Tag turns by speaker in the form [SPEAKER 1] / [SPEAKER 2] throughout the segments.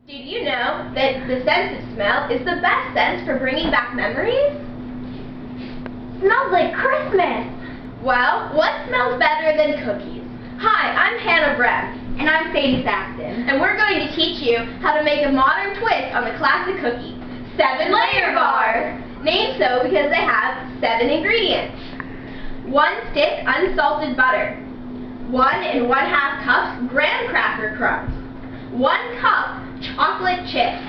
[SPEAKER 1] Did you know that the sense of smell is the best sense for bringing back memories?
[SPEAKER 2] Smells like Christmas!
[SPEAKER 1] Well, what smells better than cookies? Hi, I'm Hannah Brem.
[SPEAKER 2] And I'm Sadie Saxton.
[SPEAKER 1] And we're going to teach you how to make a modern twist on the classic cookie, 7-layer bars. Named so because they have 7 ingredients. 1 stick unsalted butter. 1 1/2 cups graham cracker crumbs. 1 cup chocolate chips,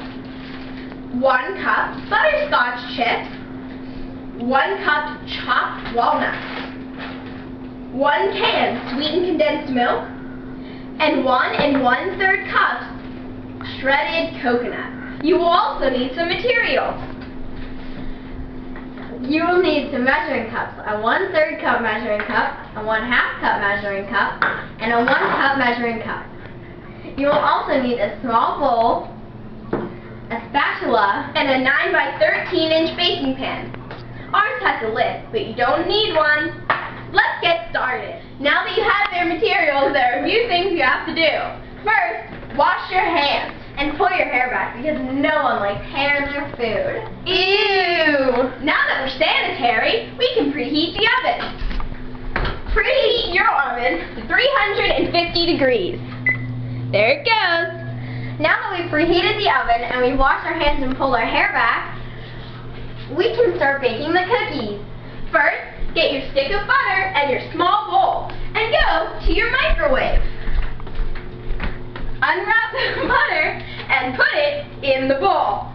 [SPEAKER 1] 1 cup butterscotch chips, 1 cup chopped walnuts, 1 can sweetened condensed milk, and 1 1/3 cups shredded coconut. You will also need some materials.
[SPEAKER 2] You will need some measuring cups, a 1/3 cup measuring cup, a 1/2 cup measuring cup, and a 1 cup measuring cup. You will also need a small bowl, a spatula,
[SPEAKER 1] and a 9 by 13-inch baking pan. Ours has a lid, but you don't need one. Let's get started. Now that you have your materials, there are a few things you have to do. First, wash your hands.
[SPEAKER 2] And pull your hair back because no one likes hair in their food.
[SPEAKER 1] Ew! Now that we're sanitary, we can preheat the oven. Preheat your oven to 350 degrees. There it goes.
[SPEAKER 2] Now that we've preheated the oven and we've washed our hands and pulled our hair back, we can start baking the cookies.
[SPEAKER 1] First, get your stick of butter and your small bowl and go to your microwave. Unwrap the butter and put it in the bowl.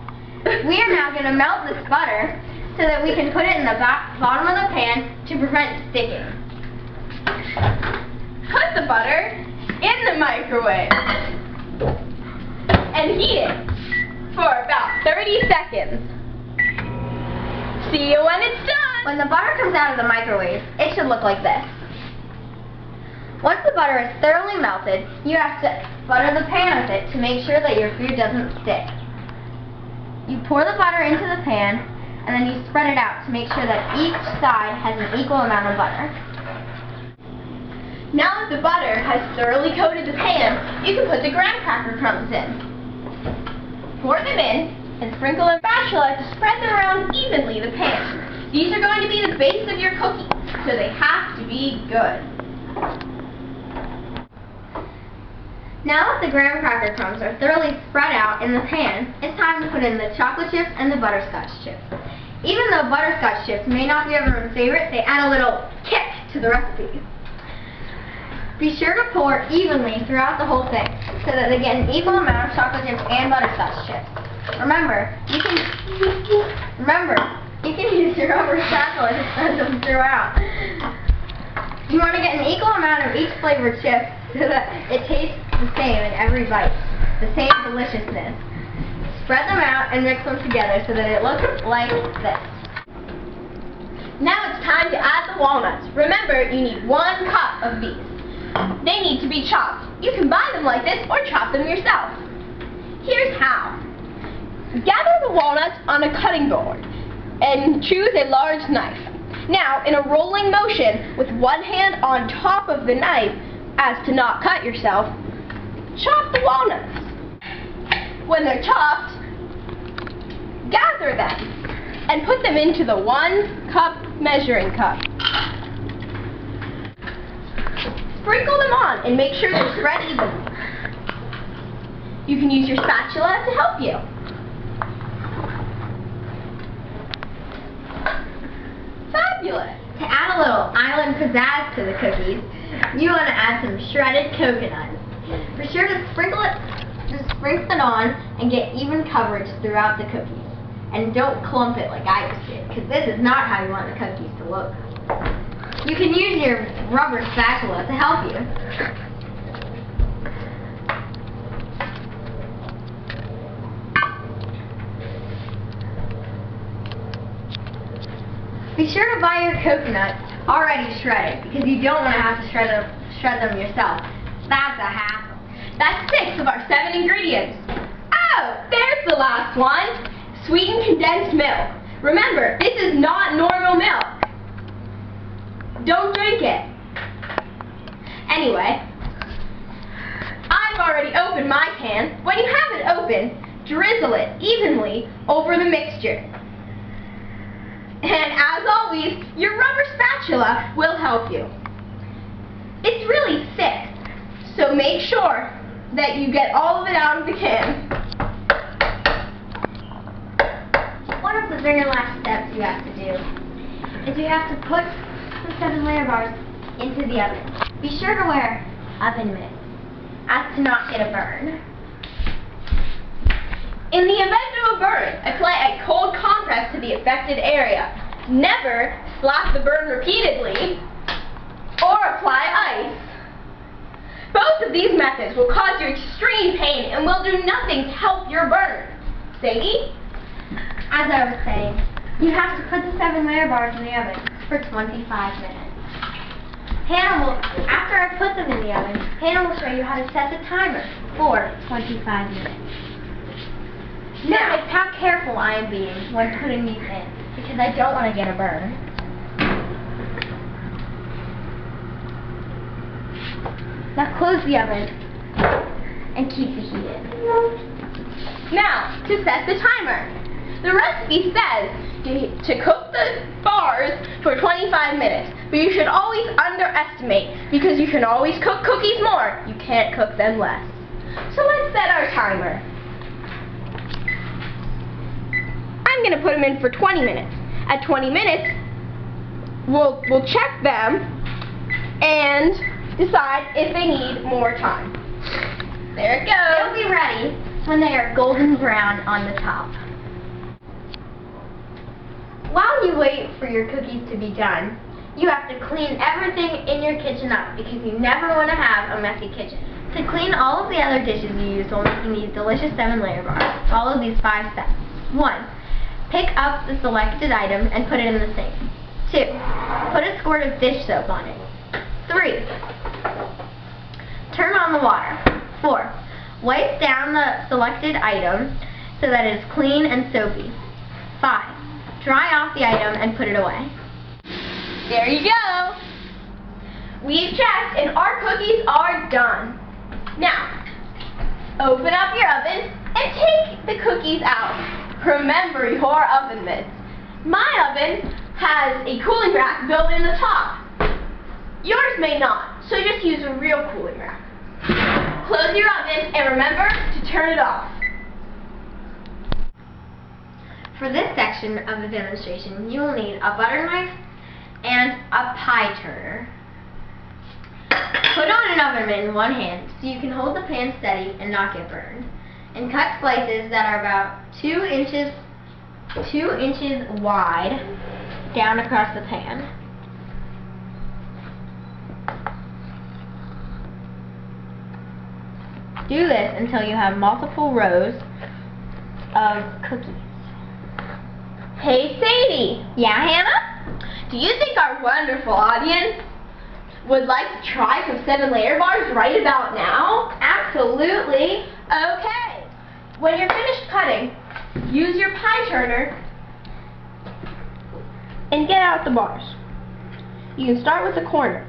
[SPEAKER 2] We are now going to melt this butter so that we can put it in the bottom of the pan to prevent sticking.
[SPEAKER 1] Put the butter in the microwave and heat it for about 30 seconds. See you when it's done.
[SPEAKER 2] When the butter comes out of the microwave, it should look like this. Once the butter is thoroughly melted, you have to butter the pan with it to make sure that your food doesn't stick. You pour the butter into the pan, and then you spread it out to make sure that each side has an equal amount of butter.
[SPEAKER 1] Now that the butter has thoroughly coated the pan, you can put the graham cracker crumbs in. Pour them in, and sprinkle a spatula to spread them around evenly the pan. These are going to be the base of your cookie, so they have to be good.
[SPEAKER 2] Now that the graham cracker crumbs are thoroughly spread out in the pan, it's time to put in the chocolate chips and the butterscotch chips. Even though butterscotch chips may not be everyone's favorite, they add a little kick to the recipe. Be sure to pour evenly throughout the whole thing so that they get an equal amount of chocolate chips and butterscotch chips. Remember, you can use your rubber spatula to spread them throughout. You want to get an equal amount of each flavored chip so that it tastes the same in every bite, the same deliciousness. Spread them out and mix them together so that it looks like this.
[SPEAKER 1] Now it's time to add the walnuts. Remember, you need 1 cup of these. They need to be chopped. You can buy them like this or chop them yourself. Here's how. Gather the walnuts on a cutting board and choose a large knife. Now, in a rolling motion with one hand on top of the knife, as to not cut yourself, chop the walnuts. When they're chopped, gather them and put them into the 1 cup measuring cup. Sprinkle them on and make sure they're spread evenly. You can use your spatula to help you. Fabulous!
[SPEAKER 2] To add a little island pizzazz to the cookies, you want to add some shredded coconut. Be sure to sprinkle it on and get even coverage throughout the cookies. And don't clump it like I just did, because this is not how you want the cookies to look. You can use your rubber spatula to help you. Be sure to buy your coconuts already shredded, because you don't want to have to shred them yourself. That's a hassle.
[SPEAKER 1] That's 6 of our 7 ingredients. Oh, there's the last one. Sweetened condensed milk. Remember, this is not normal milk. Don't drink it. Anyway, I've already opened my can. When you have it open, open, drizzle it evenly over the mixture. And as always, your rubber spatula will help you. It's really thick, so make sure that you get all of it out of the can.
[SPEAKER 2] One of the very last steps you have to do is you have to put the 7-layer bars into the oven. Be sure to wear oven mitts as to not get a burn.
[SPEAKER 1] In the event of a burn, apply a cold compress to the affected area. Never slap the burn repeatedly or apply ice. Both of these methods will cause you extreme pain and will do nothing to help your burn. Sadie?
[SPEAKER 2] As I was saying, you have to put the 7-layer bars in the oven for 25 minutes. Hannah will, after I put them in the oven, Hannah will show you how to set the timer for 25 minutes. Notice how careful I am being when putting these in, because I don't want to get a burn. Now close the oven and keep the heat in.
[SPEAKER 1] Now, to set the timer. The recipe says to cook the bars for 25 minutes, but you should always underestimate because you can always cook cookies more. You can't cook them less. So let's set our timer. I'm going to put them in for 20 minutes. At 20 minutes, we'll check them and decide if they need more time. There it goes.
[SPEAKER 2] They'll be ready when they are golden brown on the top. While you wait for your cookies to be done, you have to clean everything in your kitchen up because you never want to have a messy kitchen. To clean all of the other dishes you use while making these delicious 7-layer bars, follow these 5 steps. 1. Pick up the selected item and put it in the sink. 2. Put a squirt of dish soap on it. 3. Turn on the water. 4. Wipe down the selected item so that it is clean and soapy. 5. Dry off the item and put it away.
[SPEAKER 1] There you go. We've checked and our cookies are done. Now, open up your oven and take the cookies out. Remember your oven mitts. My oven has a cooling rack built in the top. Yours may not, so just use a real cooling rack. Close your oven and remember to turn it off.
[SPEAKER 2] For this section of the demonstration, you will need a butter knife and a pie turner. Put on an oven mitt in one hand so you can hold the pan steady and not get burned. And cut slices that are about 2 inches wide down across the pan. Do this until you have multiple rows of cookies.
[SPEAKER 1] Hey Sadie!
[SPEAKER 2] Yeah, Hannah?
[SPEAKER 1] Do you think our wonderful audience would like to try some 7-layer bars right about now?
[SPEAKER 2] Absolutely.
[SPEAKER 1] Okay. When you're finished cutting, use your pie turner and get out the bars. You can start with the corner.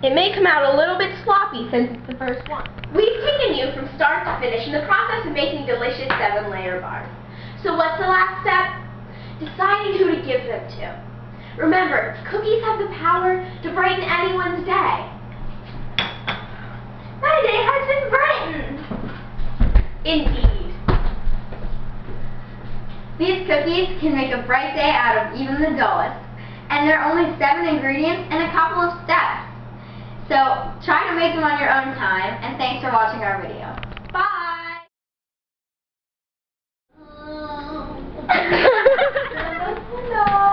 [SPEAKER 1] It may come out a little bit sloppy since it's the first one. We've taken you from start to finish in the process of making delicious 7-layer bars. So what's the last step? Deciding who to give them to. Remember, cookies have the power to brighten anyone's day. My day has been brightened. Indeed.
[SPEAKER 2] These cookies can make a bright day out of even the dullest. And there are only 7 ingredients and a couple of steps. So try to make them on your own time, and thanks for watching our video.
[SPEAKER 1] Bye!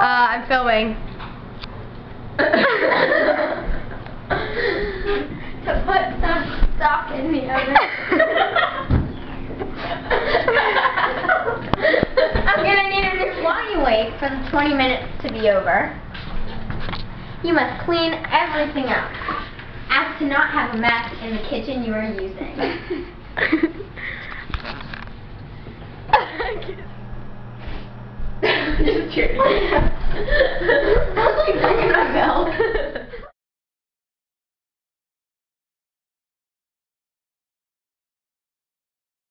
[SPEAKER 2] I'm filming.
[SPEAKER 1] To put some stock in the oven.
[SPEAKER 2] I'm gonna need a new. While you wait for the 20 minutes to be over, you must clean everything up, as to not have a mess in the kitchen you are using.
[SPEAKER 1] Just curious.